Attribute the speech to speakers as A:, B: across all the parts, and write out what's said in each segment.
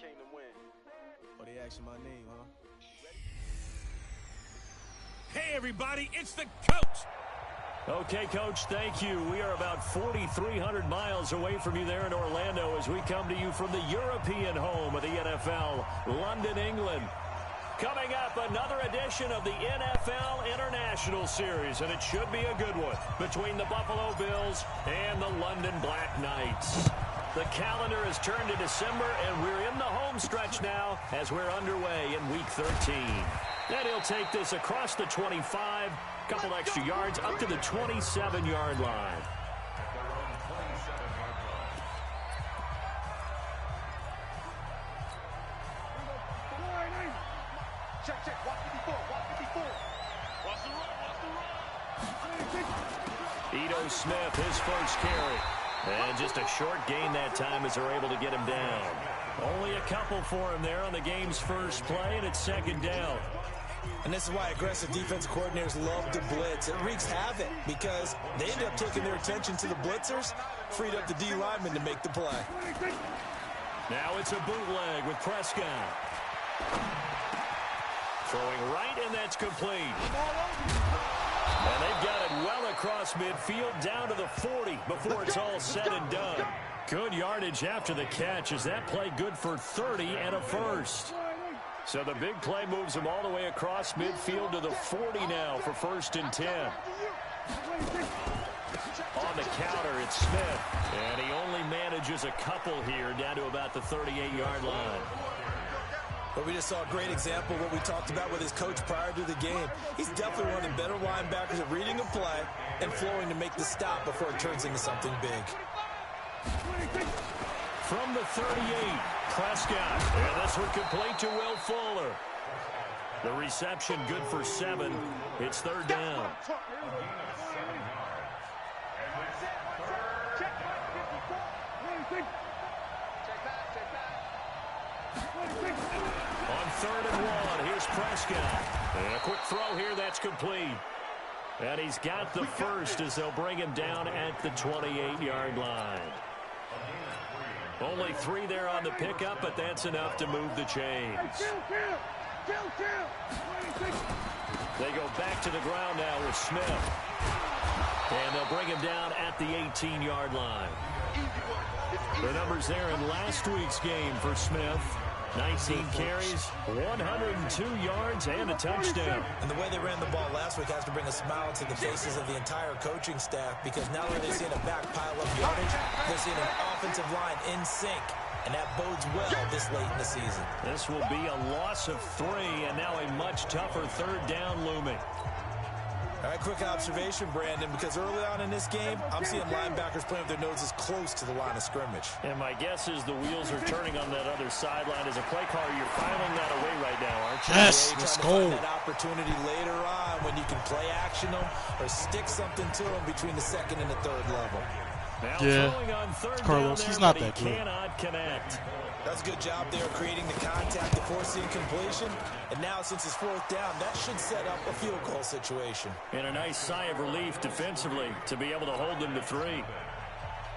A: came to win.
B: Oh, they asking my name, huh?
C: Hey, everybody, it's the coach.
D: Okay, Coach, thank you. We are about 4,300 miles away from you there in Orlando as we come to you from the European home of the NFL, London, England. Coming up, another edition of the NFL International Series, and it should be a good one between the Buffalo Bills and the London Black Knights. The calendar has turned to December, and we're in the home stretch now as we're underway in Week 13. And he'll take this across the 25, couple extra yards, up to the 27-yard line.
A: Check. Watch 54. Watch the run.
D: Ito Smith, his first carry. And just a short gain that time as they're able to get him down. Only a couple for him there on the game's first play, and it's second down.
B: And this is why aggressive defense coordinators love to blitz. It wreaks havoc because they end up taking their attention to the blitzers, freed up the D lineman to make the play.
D: Now it's a bootleg with Prescott. Throwing right, and that's complete. And they've got it well across midfield down to the 40 before it's all said and done. Good yardage after the catch. Is that play good for 30 and a first? So the big play moves him all the way across midfield to the 40 now for 1st and 10. On the counter, it's Smith. And he only manages a couple here down to about the 38-yard line.
B: But we just saw a great example of what we talked about with his coach prior to the game. He's definitely one of the better linebackers at reading a play and flowing to make the stop before it turns into something big.
D: From the 38, Prescott. And this one complete to Will Fuller. The reception good for 7. It's 3rd down. On 3rd and 1, here's Prescott. And a quick throw here, that's complete. And he's got the first as they'll bring him down at the 28-yard line. Only 3 there on the pickup, but that's enough to move the chains. They go back to the ground now with Smith. And they'll bring him down at the 18-yard line. The numbers there in last week's game for Smith. 19 carries, 102 yards, and a touchdown.
B: And the way they ran the ball last week has to bring a smile to the faces of the entire coaching staff because not only are they seeing a back pile up yardage, they're seeing an offensive line in sync, and that bodes well this late in the season.
D: This will be a loss of 3, and now a much tougher 3rd down looming.
B: All right, quick observation, Brandon, because early on in this game, I'm seeing linebackers playing with their noses close to the line of scrimmage.
D: And my guess is the wheels are turning on that other sideline. As a play caller, you're filing that away right now, aren't you?
E: Yes,
B: You're
E: let's
B: trying to
E: go.
B: find that opportunity later on when you can play action them or stick something to them between the 2nd and the 3rd level.
D: Now
E: Yeah,
D: throwing on 3rd
E: Carlos,
D: down
E: he's
D: there,
E: not
D: but he
E: that good.
D: cannot connect.
B: That's a good job there creating the contact to force the incompletion. And now, since it's 4th down, that should set up a field goal situation.
D: And a nice sigh of relief defensively to be able to hold them to 3.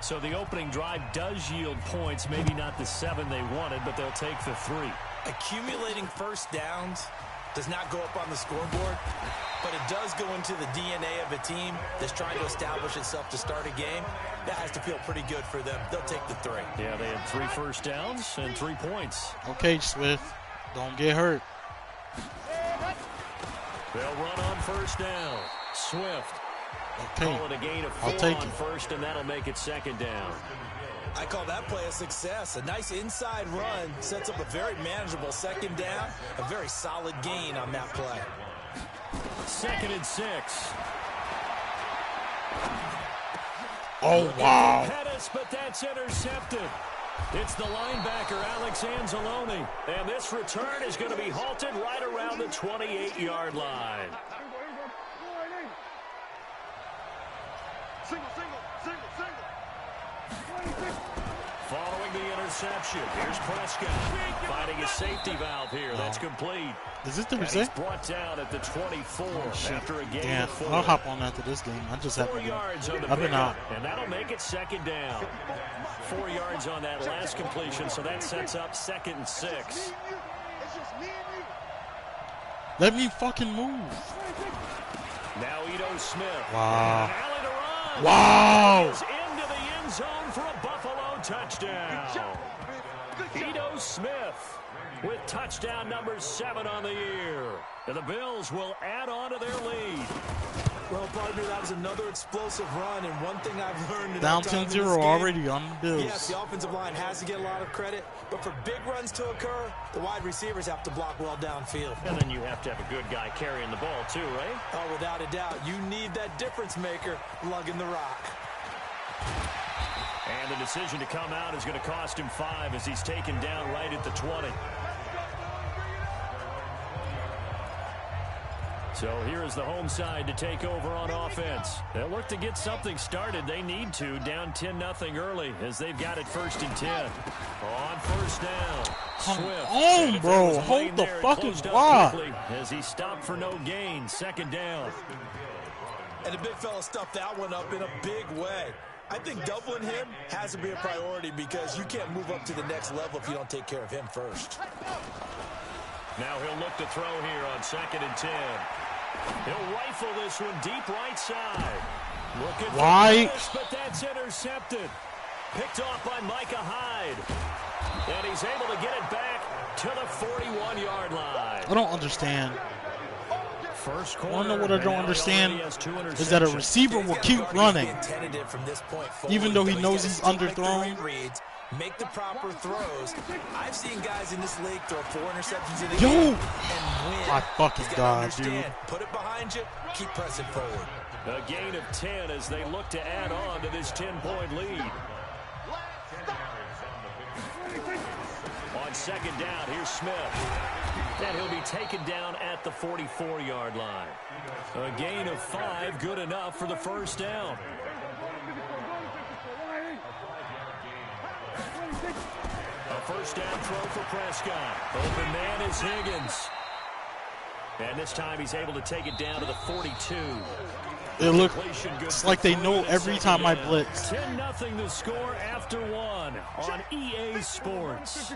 D: So the opening drive does yield points, maybe not the 7 they wanted, but they'll take the 3.
B: Accumulating first downs does not go up on the scoreboard, but it does go into the DNA of a team that's trying to establish itself to start a game. That has to feel pretty good for them. They'll take the 3.
D: Yeah, they had 3 first downs and 3 points.
E: Okay, Swift. Don't get hurt.
D: They'll run on 1st down. Swift.
E: Okay.
D: Call it a gain of 4
E: I'll take
D: on
E: it.
D: 1st, and that'll make it 2nd down.
B: I call that play a success. A nice inside run sets up a very manageable 2nd down. A very solid gain on that play.
D: 2nd and 6.
E: Oh, wow.
D: Pettis, but that's intercepted. It's the linebacker, Alex Anzalone. And this return is going to be halted right around the 28-yard line. Following the reception. Here's Prescott finding a safety valve here. That's complete.
E: Is this the
D: And he's
E: reset?
D: brought down at the 24 after a game
E: Damn,
D: of 4.
E: I'll hop on after this game. I just
D: 4
E: haven't been.
D: yards on the
E: I've been
D: pickup,
E: out.
D: and that'll make it second down. 4 yards on that last completion, so that sets up 2nd and 6.
E: Let me fucking move.
D: Now Ito Smith.
E: Wow.
D: And alley to run.
E: Wow.
D: Is into the end zone for a Buffalo touchdown. Ito Smith with touchdown number 7 on the year. And the Bills will add on to their lead.
B: Well, partner, that was another explosive run, and one thing I've learned in
E: Down
B: our time in
E: 10-0
B: this game,
E: already on the Bills.
B: yes, the offensive line has to get a lot of credit, but for big runs to occur, the wide receivers have to block well downfield.
D: And then you have to have a good guy carrying the ball too, right?
B: Oh, without a doubt, you need that difference maker lugging the rock.
D: And the decision to come out is going to cost him 5 as he's taken down right at the 20. So here is the home side to take over on offense. They'll look to get something started. They need to, down 10-0 early as they've got it 1st and 10. On first down,
E: Come
D: Swift.
E: on,
D: And if there
E: bro.
D: was a
E: Hold
D: lane
E: the
D: there, it
E: fucking
D: closed up
E: block.
D: quickly as he stopped for no gain. 2nd down.
B: And the big fella stuffed that one up in a big way. I think doubling him has to be a priority because you can't move up to the next level if you don't take care of him first.
D: Now he'll look to throw here on 2nd and 10. He'll rifle this one deep right side. Looking for this, but that's intercepted. Picked off by Micah Hyde. And he's able to get it back to the 41-yard line.
E: I don't understand.
D: First
E: I
D: quarter.
E: don't know what I don't
D: and
E: understand
D: he has 2
E: is that a
D: interceptions.
E: receiver will keep running
B: From this point forward,
E: even though he
B: you
E: knows
B: gotta
E: he's
B: still make the
E: underthrown.
B: right reads, make the proper throws. I've seen guys in this league throw 4 interceptions in a
E: Yo!
B: game and win.
E: My fucking
B: He's gotta
E: God,
B: understand,
E: dude.
B: Put it behind you, keep pressing forward.
D: A gain of 10 as they look to add on to this 10-point lead. On 2nd down, here's Smith. And he'll be taken down at the 44-yard line. A gain of 5, good enough for the 1st down. A 1st down throw for Prescott. Open man is Higgins. And this time he's able to take it down to the 42.
E: It looks like they know every time I blitz.
D: 10-0 the score after 1 on EA Sports.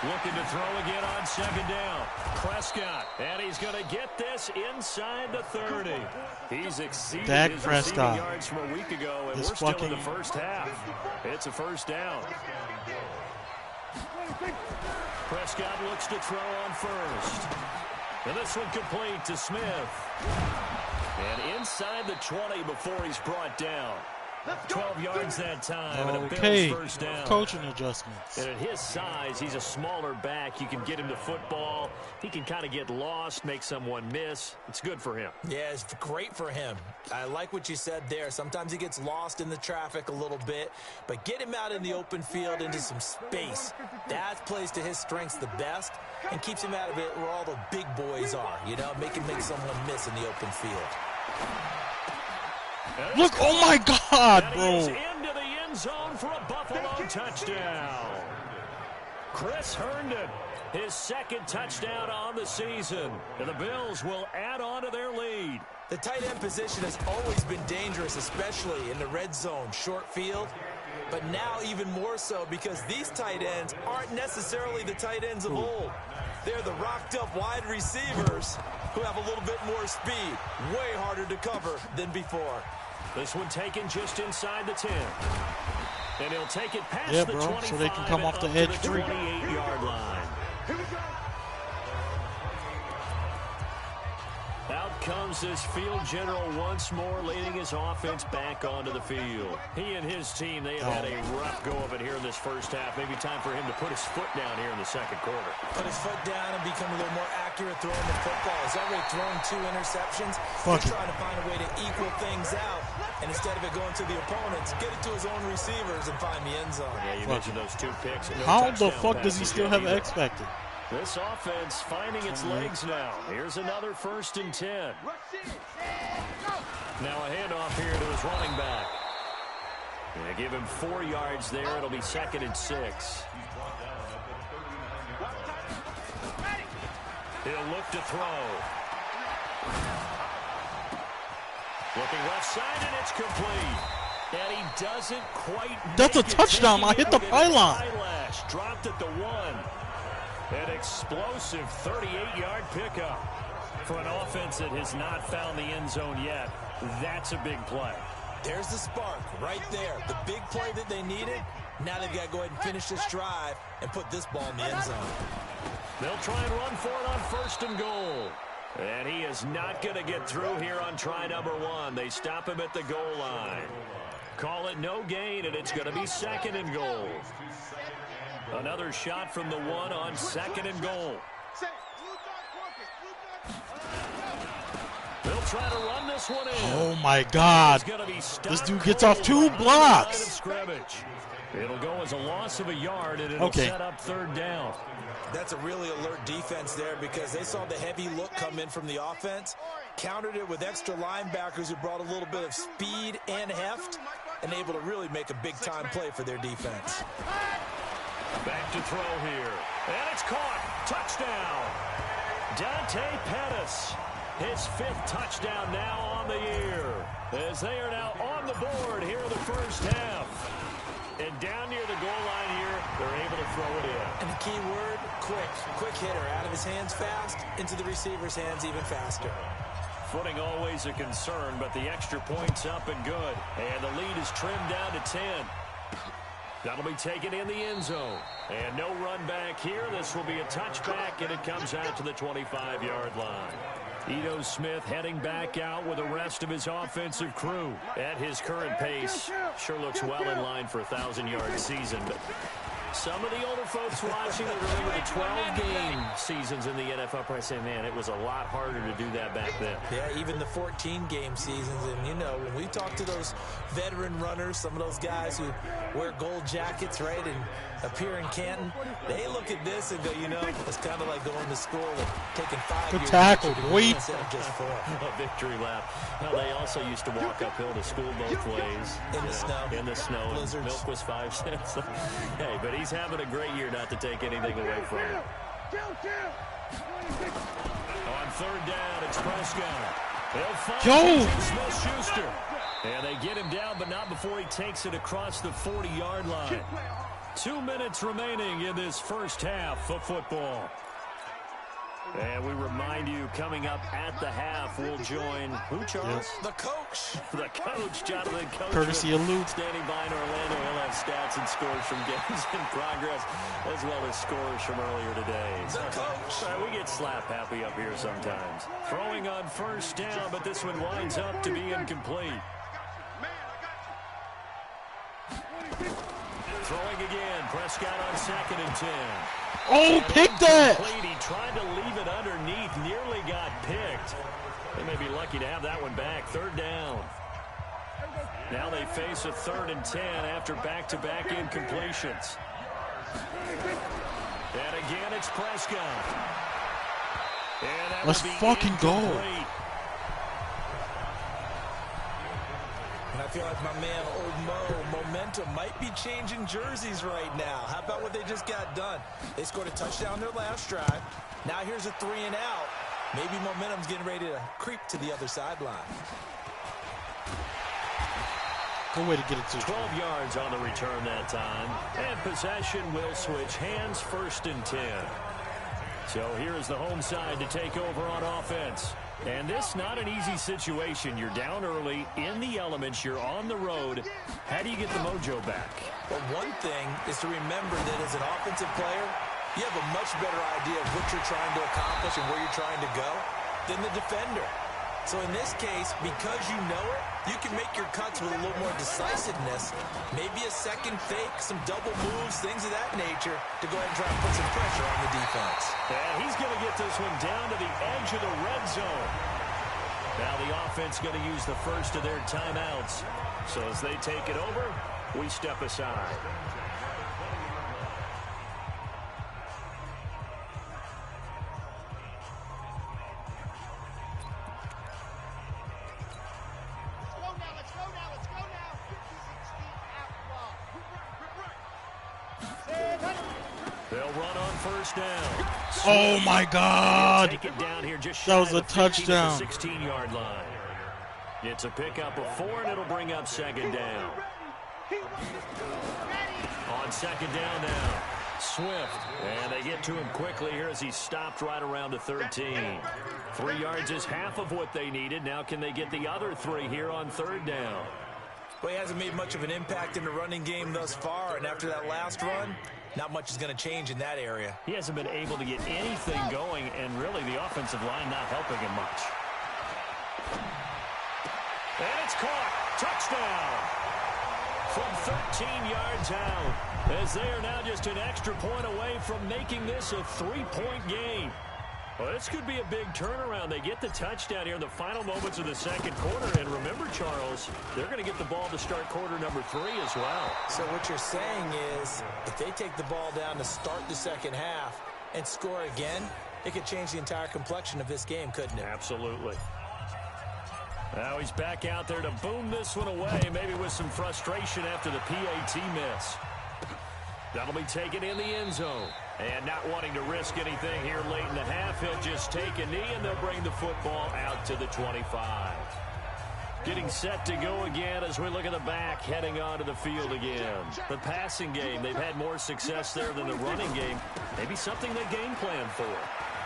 D: Looking to throw again on 2nd down. Prescott, and he's going to get this inside the 30. He's exceeded
E: Dak
D: his
E: Prescott
D: receiving yards from a week ago, and
E: is
D: we're still in
E: fucking-
D: the first half. It's a 1st down. Prescott looks to throw on 1st. And this one complete to Smith. And inside the 20 before he's brought down. 12 yards that time, and a
E: Okay,
D: Bills 1st down.
E: coaching adjustments.
D: And at his size, he's a smaller back. You can get him the football. He can kind of get lost, make someone miss. It's good for him.
B: Yeah, it's great for him. I like what you said there. Sometimes he gets lost in the traffic a little bit, but get him out in the open field into some space. That plays to his strengths the best and keeps him out of it where all the big boys are, you know, make someone miss in the open field.
E: Look, oh my God,
D: And he is
E: bro.
D: into the end zone for a Buffalo touchdown. Chris Herndon, his 2nd touchdown on the season. And the Bills will add on to their lead.
B: The tight end position has always been dangerous, especially in the red zone, short field. But now even more so because these tight ends aren't necessarily the tight ends of old. They're the rocked-up wide receivers who have a little bit more speed. Way harder to cover than before.
D: This one taken just inside the 10. And he'll take it past
E: Yeah,
D: the
E: bro,
D: 25
E: so they can come
D: and
E: off the
D: up
E: edge
D: to the
E: free.
D: 28-yard line. Out comes this field general once more, leading his offense back onto the field. He and his team, they have had a rough go of it here in this 1st half. Maybe time for him to put his foot down here in the 2nd quarter.
B: Put his foot down and become a little more accurate throwing the football. He's already thrown 2 interceptions.
E: Fuck
B: He's
E: it.
B: trying to find a way to equal things out. And instead of it going to the opponents, get it to his own receivers and find the end zone.
D: Yeah, you mentioned those 2 picks. And no
E: How the
D: touchdown
E: fuck does he
D: passes
E: still
D: yet
E: have
D: either.
E: X Factor?
D: This offense finding its legs now. Here's another 1st and 10. Now a handoff here to his running back. They give him 4 yards there. It'll be 2nd and 6. He'll look to throw. Looking left side, and it's complete. And he doesn't quite.
E: That's a touchdown. I hit the pylon.
D: Dropped at the 1. An explosive 38-yard pickup. For an offense that has not found the end zone yet, that's a big play.
B: There's the spark right there. The big play that they needed. Now they've got to go ahead and finish this drive and put this ball in the end zone.
D: They'll try and run for it on 1st and goal. And he is not going to get through here on try number 1. They stop him at the goal line. Call it no gain, and it's going to be 2nd and goal. Another shot from the 1 on 2nd and goal. They'll try to run this one in.
E: Oh, my God. This dude gets off 2 blocks.
D: It'll go as a loss of a yard, and it'll set up 3rd down.
B: That's a really alert defense there because they saw the heavy look come in from the offense, countered it with extra linebackers who brought a little bit of speed and heft, and able to really make a big-time play for their defense.
D: Back to throw here, and it's caught. Touchdown. Dante Pettis, his 5th touchdown now on the year, as they are now on the board here in the first half. And down near the goal line here, they're able to throw it in.
B: And the key word, quick. Quick hitter. Out of his hands fast, into the receiver's hands even faster.
D: Footing always a concern, but the extra point's up and good. And the lead is trimmed down to 10. That'll be taken in the end zone. And no run back here. This will be a touchback, and it comes out to the 25-yard line. Ito Smith heading back out with the rest of his offensive crew. At his current pace, sure looks well in line for a 1,000-yard season. But some of the older folks watching that remember the 12-game seasons in the NFL probably say, man, it was a lot harder to do that back then.
B: Yeah, even the 14-game seasons. And, you know, when we talk to those veteran runners, some of those guys who wear gold jackets, right, and appear in Canton, they look at this and go, you know, it's kind of like going to school and taking 5 years.
E: Good tackle, boy.
B: Instead of just 4.
D: A victory lap. Well, they also used to walk uphill to school both ways.
B: In the snow.
D: In the snow.
B: Blizzards.
D: Milk was 5 cents. Hey, but he's having a great year, not to take anything away from him. On 3rd down, it's Prescott. They'll find Smith-Schuster. And they get him down, but not before he takes it across the 40-yard line. 2 minutes remaining in this first half of football. And we remind you, coming up at the half, we'll join who, Charles?
B: Yep. The coach.
D: The coach, Jonathan Coach.
E: Courtesy of Luke.
D: Standing by in Orlando. He'll have stats and scores from games in progress, as well as scores from earlier today.
B: The coach.
D: We get slap happy up here sometimes. Throwing on 1st down, but this one winds up to be incomplete. Throwing again. Prescott on 2nd and 10.
E: Oh, pick that!
D: He tried to leave it underneath, nearly got picked. They may be lucky to have that one back. 3rd down. Now they face a 3rd and 10 after back-to-back incompletions. And again, it's Prescott. And that
E: Let's fucking go.
B: And I feel like my man, Old Mo, momentum might be changing jerseys right now. How about what they just got done? They scored a touchdown their last drive. Now here's a 3 and out. Maybe momentum's getting ready to creep to the other sideline.
E: Good way to get it to
D: 12 yards on the return that time. And possession will switch hands, 1st and 10. So here is the home side to take over on offense. And this not an easy situation. You're down early, in the elements, you're on the road. How do you get the mojo back?
B: Well, one thing is to remember that as an offensive player, you have a much better idea of what you're trying to accomplish and where you're trying to go than the defender. So in this case, because you know it, you can make your cuts with a little more decisiveness, maybe a second fake, some double moves, things of that nature, to go ahead and try and put some pressure on the defense.
D: And he's going to get this one down to the edge of the red zone. Now the offense going to use the first of their timeouts. So as they take it over, we step aside. They'll run on first down.
E: Oh my God!
D: Take it down here just
E: That was
D: shy
E: a
D: of the 15 to the
E: touchdown.
D: 16-yard line. It's a pickup of 4, and it'll bring up second down. On second down now, Swift. And they get to him quickly here as he stopped right around the 13. 3 yards is half of what they needed. Now can they get the other 3 here on third down?
B: Well, he hasn't made much of an impact in the running game thus far, and after that last run, not much is going to change in that area.
D: He hasn't been able to get anything going, and really the offensive line not helping him much. And it's caught. Touchdown. From 13 yards out, as they are now just an extra point away from making this a 3-point game. Well, this could be a big turnaround. They get the touchdown here in the final moments of the second quarter. And remember, Charles, they're going to get the ball to start quarter number 3 as well.
B: So what you're saying is if they take the ball down to start the second half and score again, it could change the entire complexion of this game, couldn't it?
D: Absolutely. Now he's back out there to boom this one away, maybe with some frustration after the PAT miss. That'll be taken in the end zone. And not wanting to risk anything here late in the half, he'll just take a knee, and they'll bring the football out to the 25. Getting set to go again as we look at the back, heading onto the field again. The passing game, they've had more success there than the running game. Maybe something they game plan for.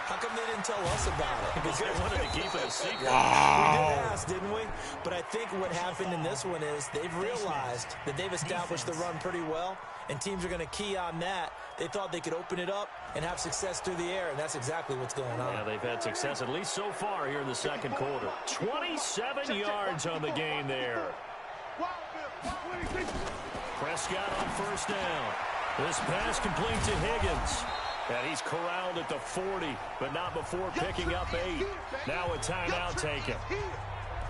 B: How come they didn't tell us about it?
D: Because they wanted to keep it a secret.
B: Wow. We did ask, didn't we? But I think what happened in this one is they've realized that they've established the run pretty well, and teams are going to key on that. They thought they could open it up and have success through the air, and that's exactly what's going on.
D: Yeah, they've had success, at least so far here in the second quarter. 27 yards on the game there. Prescott on first down. This pass complete to Higgins. And he's corralled at the 40, but not before picking up 8. Now a timeout taken.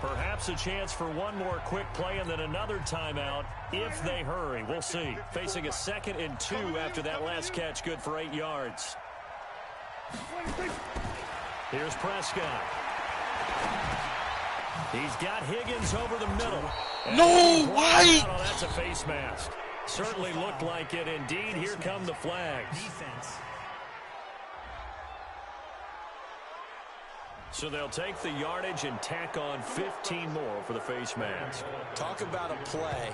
D: Perhaps a chance for one more quick play and then another timeout if they hurry. We'll see. Facing a 2nd and 2 after that last catch, good for 8 yards. Here's Prescott. He's got Higgins over the middle.
E: No, why?
D: Oh, that's a face mask. Certainly looked like it. Indeed, here come the flags. So they'll take the yardage and tack on 15 more for the face mask.
B: Talk about a play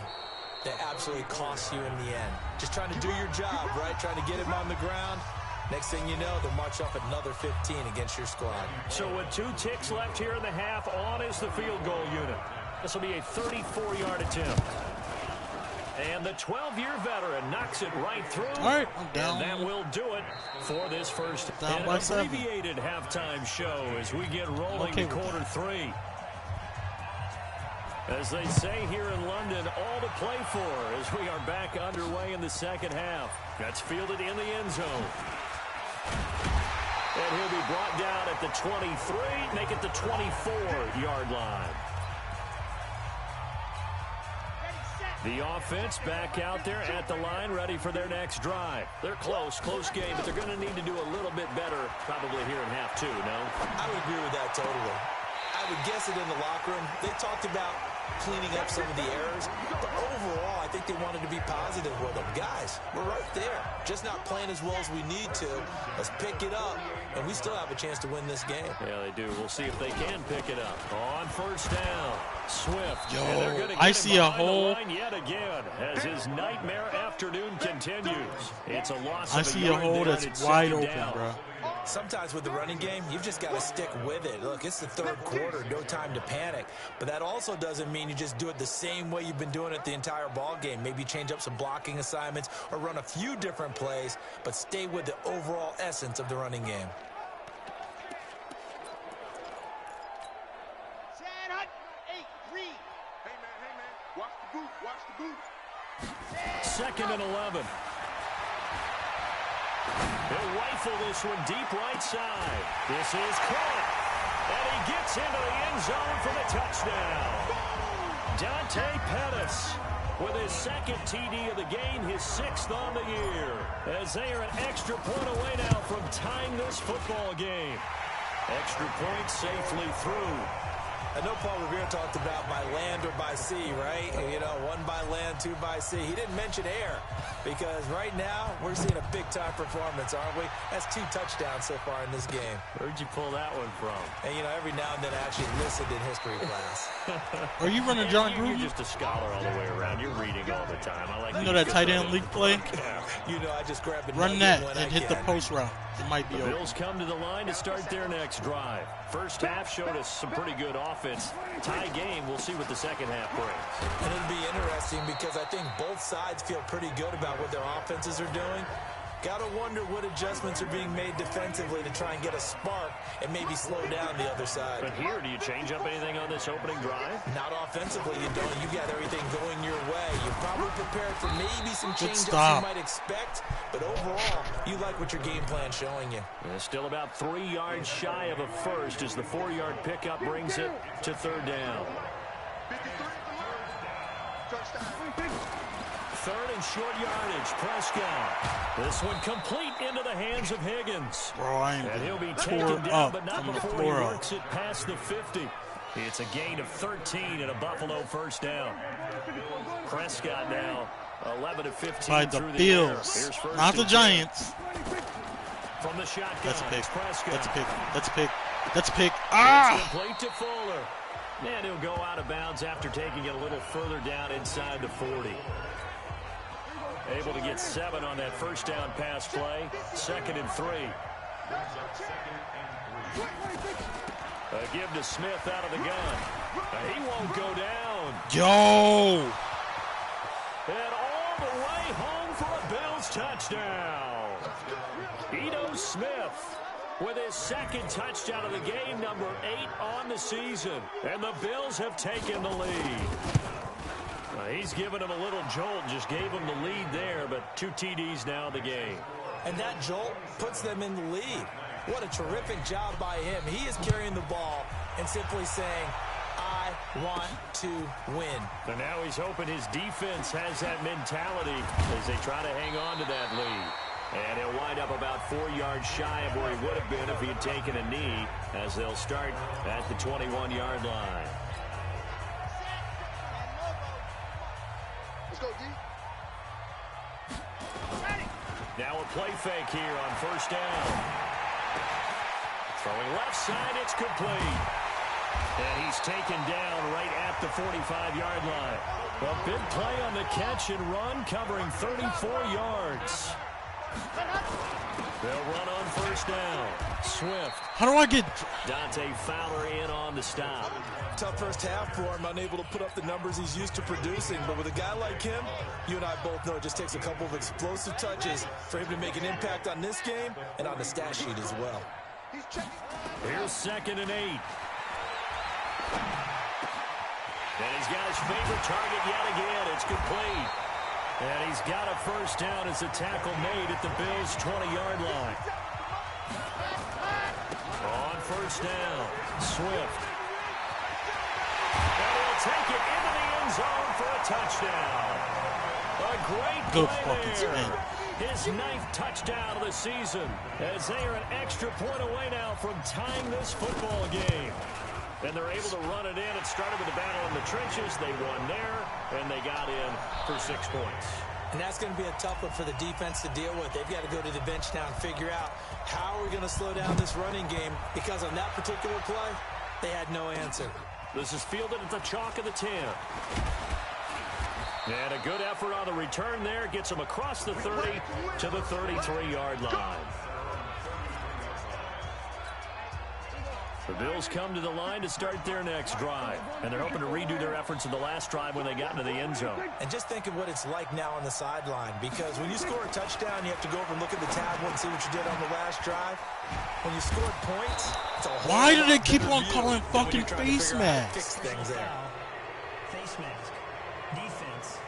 B: that absolutely costs you in the end. Just trying to do your job, right? Trying to get him on the ground. Next thing you know, they'll march up another 15 against your squad.
D: So with 2 ticks left here in the half, on is the field goal unit. This will be a 34-yard attempt. And the 12-year veteran knocks it right through.
E: All right, I'm down.
D: And that will do it for this first
E: Down by 7.
D: abbreviated halftime show as we get rolling to quarter 3. As they say here in London, all to play for as we are back underway in the second half. That's fielded in the end zone. And he'll be brought down at the 23, make it the 24-yard line. The offense back out there at the line, ready for their next drive. They're close game, but they're going to need to do a little bit better probably here in half 2, no?
B: I would agree with that totally. I would guess it in the locker room. They talked about cleaning up some of the errors, but overall, I think they wanted to be positive with them. Guys, we're right there. Just not playing as well as we need to. Let's pick it up, and we still have a chance to win this game.
D: Yeah, they do. We'll see if they can pick it up. On first down, Swift.
E: Yo, I see a hole.
D: Yet again, as his nightmare afternoon continues. It's a loss.
E: I see a hole that's wide open, bro.
B: Sometimes with the running game, you've just got to stick with it. Look, it's the third quarter, no time to panic. But that also doesn't mean you just do it the same way you've been doing it the entire ball game. Maybe change up some blocking assignments or run a few different plays, but stay with the overall essence of the running game.
D: Second and 11. He'll rifle this one deep right side. This is caught. And he gets into the end zone for the touchdown. Dante Pettis with his 2nd TD of the game, his 6th on the year. As they are an extra point away now from tying this football game. Extra point safely through.
B: I know Paul Revere talked about by land or by sea, right? You know, one by land, two by sea. He didn't mention air because right now we're seeing a big-time performance, aren't we? That's 2 touchdowns so far in this game.
D: Where'd you pull that one from?
B: And, you know, every now and then I actually listened in history class.
E: Are you running John
D: You're
E: Gruden?
D: just a scholar all the way around. You're reading all the time. I like
E: You know that tight end league play?
B: Yeah, you know, I just grab the
E: Run that and hit the post route. It might be
D: The
E: over.
D: Bills come to the line to start their next drive. First half showed us some pretty good offense. Tie game. We'll see what the second half brings.
B: And it'll be interesting because I think both sides feel pretty good about what their offenses are doing. Got to wonder what adjustments are being made defensively to try and get a spark and maybe slow down the other side.
D: But here, do you change up anything on this opening drive?
B: Not offensively, you don't. You got everything going your way. You're probably prepared for maybe some
E: Good
B: changes
E: stop.
B: you might expect, but overall, you like what your game plan's showing you.
D: It's still about 3 yards shy of a first as the 4-yard pickup brings it to third down. 3rd and short yardage. Prescott. This one complete into the hands of Higgins.
E: Bro, I ain't
D: And he'll be
E: tore
D: taken down,
E: up
D: but not
E: from the
D: before he
E: floor up.
D: works it past the 50. It's a gain of 13 and a Buffalo first down. Prescott now 11 of 15
E: By the
D: through the
E: Bills,
D: air. Here's first
E: not the
D: and 10.
E: Giants.
D: From the shotgun.
E: That's a pick.
D: It's Prescott.
E: That's a pick. That's a pick. That's a pick.
D: It's
E: Ah!
D: complete to Fuller. And he'll go out of bounds after taking it a little further down inside the 40. Able to get 7 on that first down pass play. 2nd and 3. A give to Smith out of the gun. He won't go down.
E: Yo!
D: And all the way home for a Bills touchdown. Ito Smith with his 2nd touchdown of the game, number 8 on the season. And the Bills have taken the lead. He's given him a little jolt, just gave him the lead there, but 2 TDs now in the game.
B: And that jolt puts them in the lead. What a terrific job by him. He is carrying the ball and simply saying, I want to win.
D: So now he's hoping his defense has that mentality as they try to hang on to that lead. And he'll wind up about 4 yards shy of where he would have been if he had taken a knee, as they'll start at the 21-yard line.
A: Let's go, D.
D: Now a play fake here on first down. Throwing left side, it's complete. And he's taken down right at the 45-yard line. A big play on the catch and run, covering 34 yards. They'll run on first down. Swift.
E: How do I get...
D: Dante Fowler in on the stop.
B: Tough first half for him, unable to put up the numbers he's used to producing. But with a guy like him, you and I both know it just takes a couple of explosive touches for him to make an impact on this game and on the stat sheet as well.
D: Here's 2nd and 8. And he's got his favorite target yet again. It's complete. And he's got a first down as the tackle made at the Bills' 20-yard line. On first down, Swift. And he'll take it into the end zone for a touchdown. A great
E: Good
D: play
E: fucking
D: there.
E: spin.
D: His 9th touchdown of the season, as they are an extra point away now from tying this football game. And they're able to run it in. It started with a battle in the trenches. They won there, and they got in for 6 points.
B: And that's going to be a tough one for the defense to deal with. They've got to go to the bench now and figure out how are we going to slow down this running game, because on that particular play, they had no answer.
D: This is fielded at the chalk of the 10. And a good effort on the return there. Gets him across the 30 to the 33-yard line. The Bills come to the line to start their next drive. And they're hoping to redo their efforts in the last drive when they got into the end zone.
B: And just think of what it's like now on the sideline, because when you score a touchdown, you have to go over and look at the tablet and see what you did on the last drive. When you scored points, it's a whole
E: Why do they
B: lot
E: keep
B: better
E: on
B: view
E: calling
B: than when
E: fucking
B: you're trying to
E: face
B: figure out how to fix
E: masks?
B: things there.
F: Face mask. Defense.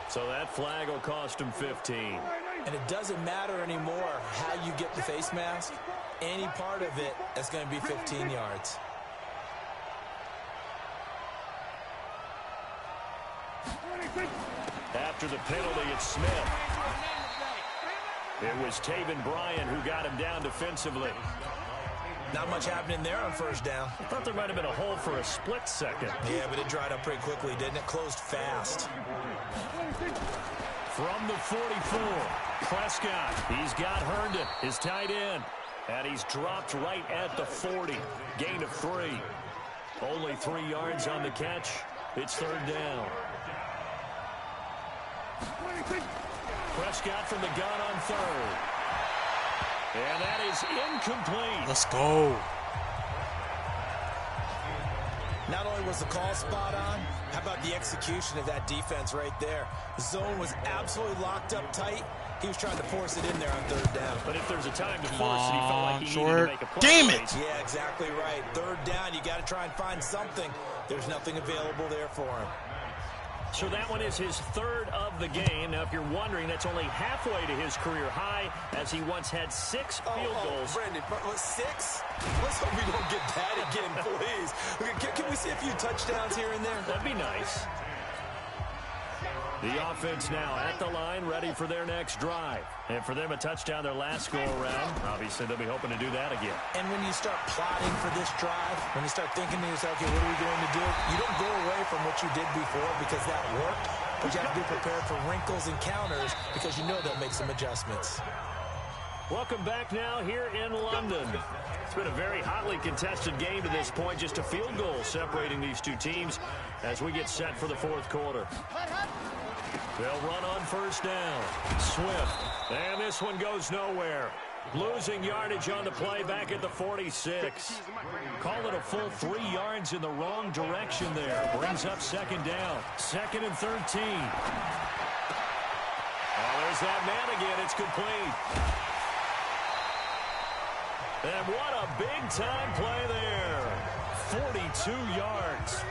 D: So that flag will cost him 15.
B: And it doesn't matter anymore how you get the face mask. Any part of it is going to be 15 yards.
D: After the penalty, it's Smith. It was Taven Bryan who got him down defensively.
B: Not much happening there on first down.
D: I thought there might have been a hole for a split second.
B: Yeah, but it dried up pretty quickly, didn't it? Closed fast.
D: From the 44, Prescott. He's got Herndon, his tight end. And he's dropped right at the 40. Gain of 3. Only 3 yards on the catch. It's third down. Prescott from the gun on third. And that is incomplete.
E: Let's go.
B: Not only was the call spot on, how about the execution of that defense right there? The zone was absolutely locked up tight. He was trying to force it in there on third down.
D: But if there's a time to force it, he felt like he needed to make a play.
E: Damn it!
B: Yeah, exactly right. Third down, you got to try and find something. There's nothing available there for him.
D: So that one is his third of the game. Now, if you're wondering, that's only halfway to his career high, as he once had 6 field goals.
B: Brendan, 6? Let's hope we don't get that again, please. Can we see a few touchdowns here and there?
D: That'd be nice. The offense now at the line, ready for their next drive. And for them, a touchdown their last go-around. Obviously, they'll be hoping to do that again.
B: And when you start plotting for this drive, when you start thinking to yourself, okay, what are we going to do? You don't go away from what you did before because that worked, but you have to be prepared for wrinkles and counters because you know they'll make some adjustments.
D: Welcome back now here in London. It's been a very hotly contested game to this point. Just a field goal separating these two teams as we get set for the fourth quarter. They'll run on first down. Swift. And this one goes nowhere. Losing yardage on the play back at the 46. Call it a full 3 yards in the wrong direction there. Brings up second down. 2nd and 13. Oh, there's that man again. It's complete. And what a big-time play there. 42 yards.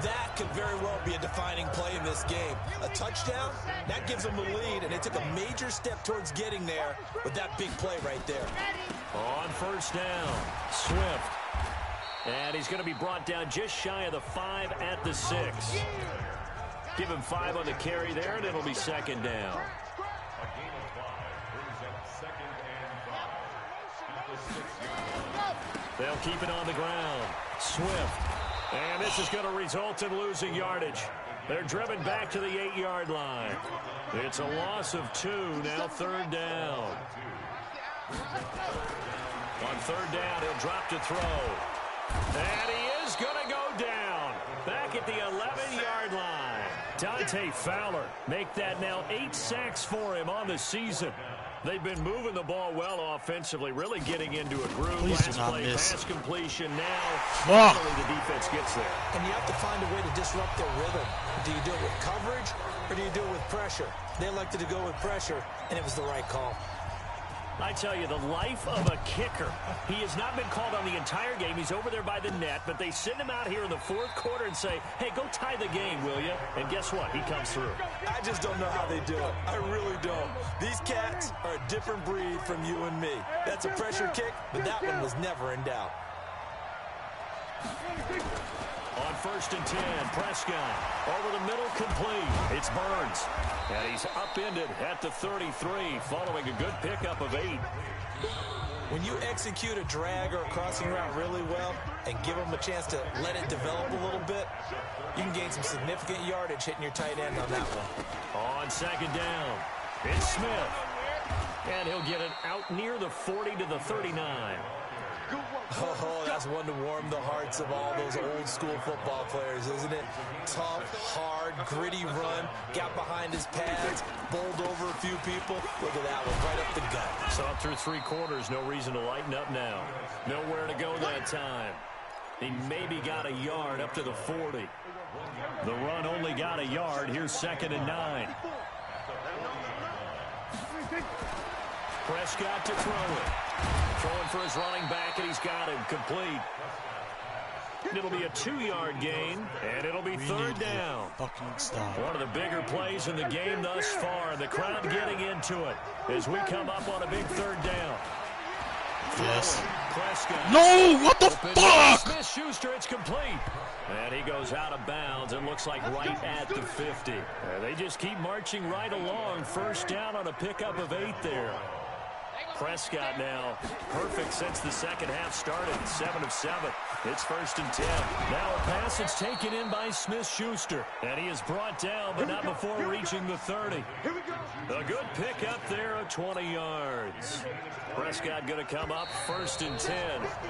B: That could very well be a defining play in this game. A touchdown, that gives them the lead, and it took a major step towards getting there with that big play right there.
D: On first down, Swift. And he's going to be brought down just shy of the 5 at the 6. Give him 5 on the carry there, and it'll be second down. They'll keep it on the ground. Swift. And this is going to result in losing yardage. They're driven back to the 8-yard line. It's a loss of 2, now third down. On third down, he'll drop to throw. And he is going to go down. Back at the 11-yard line. Dante Fowler make that now 8 sacks for him on the season. They've been moving the ball well offensively, really getting into a groove.
E: Please
D: Last
E: do not
D: play,
E: miss.
D: pass completion now. Finally, the defense gets there.
B: And you have to find a way to disrupt their rhythm. Do you do it with coverage or do you do it with pressure? They elected to go with pressure, and it was the right call.
D: I tell you, the life of a kicker. He has not been called on the entire game. He's over there by the net, but they send him out here in the fourth quarter and say, hey, go tie the game, will you? And guess what? He comes through.
B: I just don't know how they do it. I really don't. These cats are a different breed from you and me. That's a pressure kick, but that one was never in doubt.
D: On 1st and 10, Prescott over the middle, complete. It's Burns. And he's upended at the 33 following a good pickup of 8.
B: When you execute a drag or a crossing route really well and give them a chance to let it develop a little bit, you can gain some significant yardage hitting your tight end on that one.
D: On second down, it's Smith. And he'll get it out near the 40 to the 39.
B: Oh, that's one to warm the hearts of all those old school football players, isn't it? Tough, hard, gritty run, got behind his pads, bowled over a few people. Look at that one, right up the gut.
D: So up through 3 quarters, no reason to lighten up now. Nowhere to go that time. He maybe got a yard up to the 40. The run only got a yard. Here's 2nd and 9. Prescott to throw it. Throwing for his running back, and he's got him complete. It'll be a 2-yard gain, and it'll be third down.
E: Fucking stop.
D: One of the bigger plays in the game thus far. The crowd getting into it as we come up on a big third down.
E: Yes.
D: Prescott.
E: No! What the fuck?
D: Smith-Schuster, it's complete. And he goes out of bounds. It looks like right at the 50. They just keep marching right along. First down on a pickup of 8 there. Prescott now, perfect since the second half started, 7 of 7. It's 1st and 10. Now a pass that's taken in by Smith-Schuster. And he is brought down, but not before reaching the 30. A good pick up there at 20 yards. Prescott going to come up 1st and 10.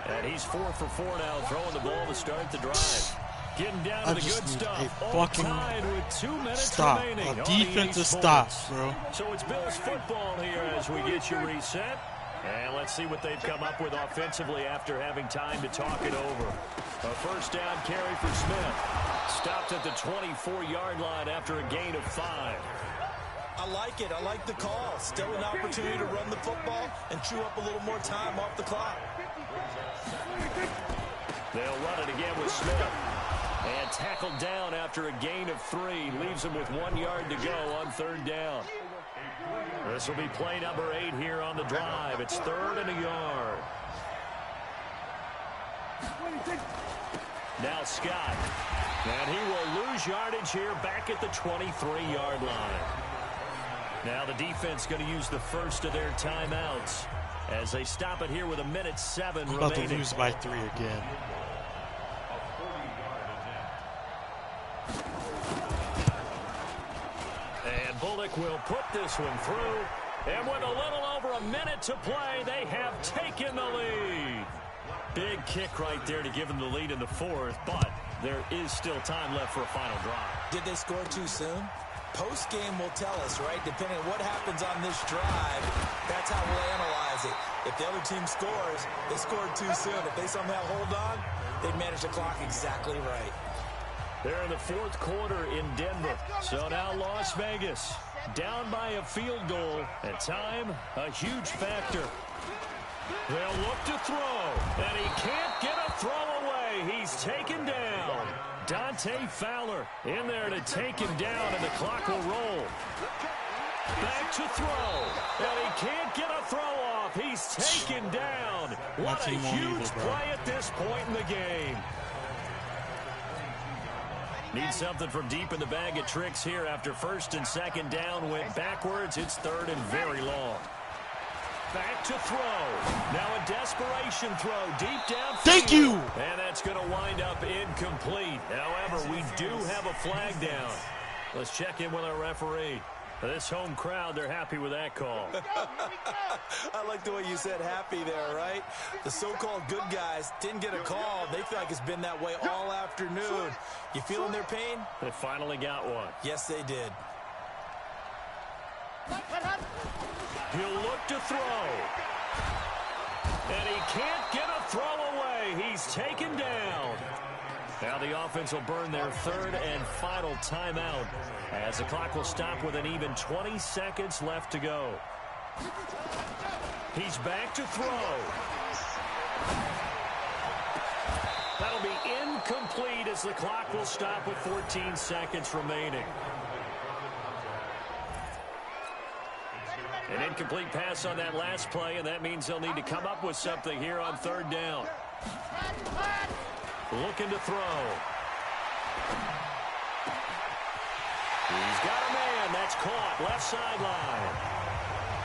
D: And he's 4 for 4 now, throwing the ball to start the drive. Getting down to the good stuff. All tied with 2 minutes remaining.
E: A defensive stop, bro.
D: So it's Bills football here as we get you reset. And let's see what they've come up with offensively after having time to talk it over. A first down carry for Smith. Stopped at the 24-yard line after a gain of 5.
B: I like it. I like the call. Still an opportunity to run the football and chew up a little more time off the clock.
D: They'll run it again with Smith. And tackled down after a gain of 3. Leaves him with 1 yard to go on 3rd down. This will be play number 8 here on the drive. It's 3rd and a yard. Now Scott. And he will lose yardage here back at the 23-yard line. Now the defense going to use the first of their timeouts as they stop it here with 1:07 remaining.
E: About to lose by 3 again.
D: And Bullock will put this one through. And with a little over a minute to play, they have taken the lead. Big kick right there to give them the lead in the 4th, but there is still time left for a final drive.
B: Did they score too soon? Post-game will tell us, right? Depending on what happens on this drive, that's how we'll analyze it. If the other team scores, they scored too soon. If they somehow hold on, they manage the clock exactly right.
D: They're in the 4th quarter in Denver. So now Las Vegas down by a field goal. And time, a huge factor. They'll look to throw. And he can't get a throw away. He's taken down. Dante Fowler in there to take him down, and the clock will roll. Back to throw. And he can't get a throw off. He's taken down. What a huge play at this point in the game. Need something from deep in the bag of tricks here after 1st and 2nd down went backwards. It's 3rd and very long. Back to throw. Now a desperation throw deep down.
E: Thank you.
D: And that's going to wind up incomplete. However, we do have a flag down. Let's check in with our referee. This home crowd, they're happy with that call.
B: I like the way you said happy there, right? The so-called good guys didn't get a call. They feel like it's been that way all afternoon. You feeling their pain?
D: They finally got one.
B: Yes, they did.
D: He'll look to throw. And he can't get a throw away. He's taken down. Now the offense will burn their 3rd and final timeout as the clock will stop with an even 20 seconds left to go. He's back to throw. That'll be incomplete as the clock will stop with 14 seconds remaining. An incomplete pass on that last play, and that means they'll need to come up with something here on 3rd down. Looking to throw. He's got a man. That's caught. Left sideline.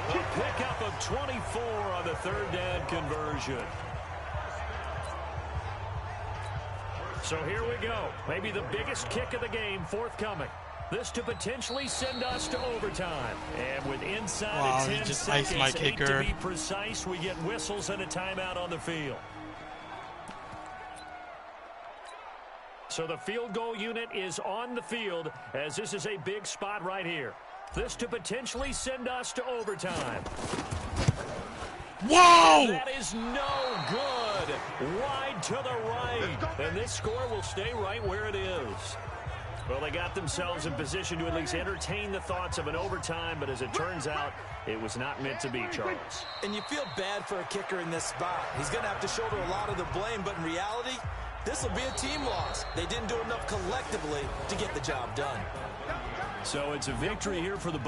D: A pickup of 24 on the 3rd down conversion. So here we go. Maybe the biggest kick of the game forthcoming. This to potentially send us to overtime. And with inside of 10 seconds, 8 to be precise, we get whistles and a timeout on the field. So the field goal unit is on the field as this is a big spot right here. This to potentially send us to overtime.
E: Whoa!
D: That is no good. Wide to the right. And this score will stay right where it is. Well, they got themselves in position to at least entertain the thoughts of an overtime, but as it turns out, it was not meant to be, Charles.
B: And you feel bad for a kicker in this spot. He's going to have to shoulder a lot of the blame, but in reality, this will be a team loss. They didn't do enough collectively to get the job done.
D: So it's a victory here for the Bucs.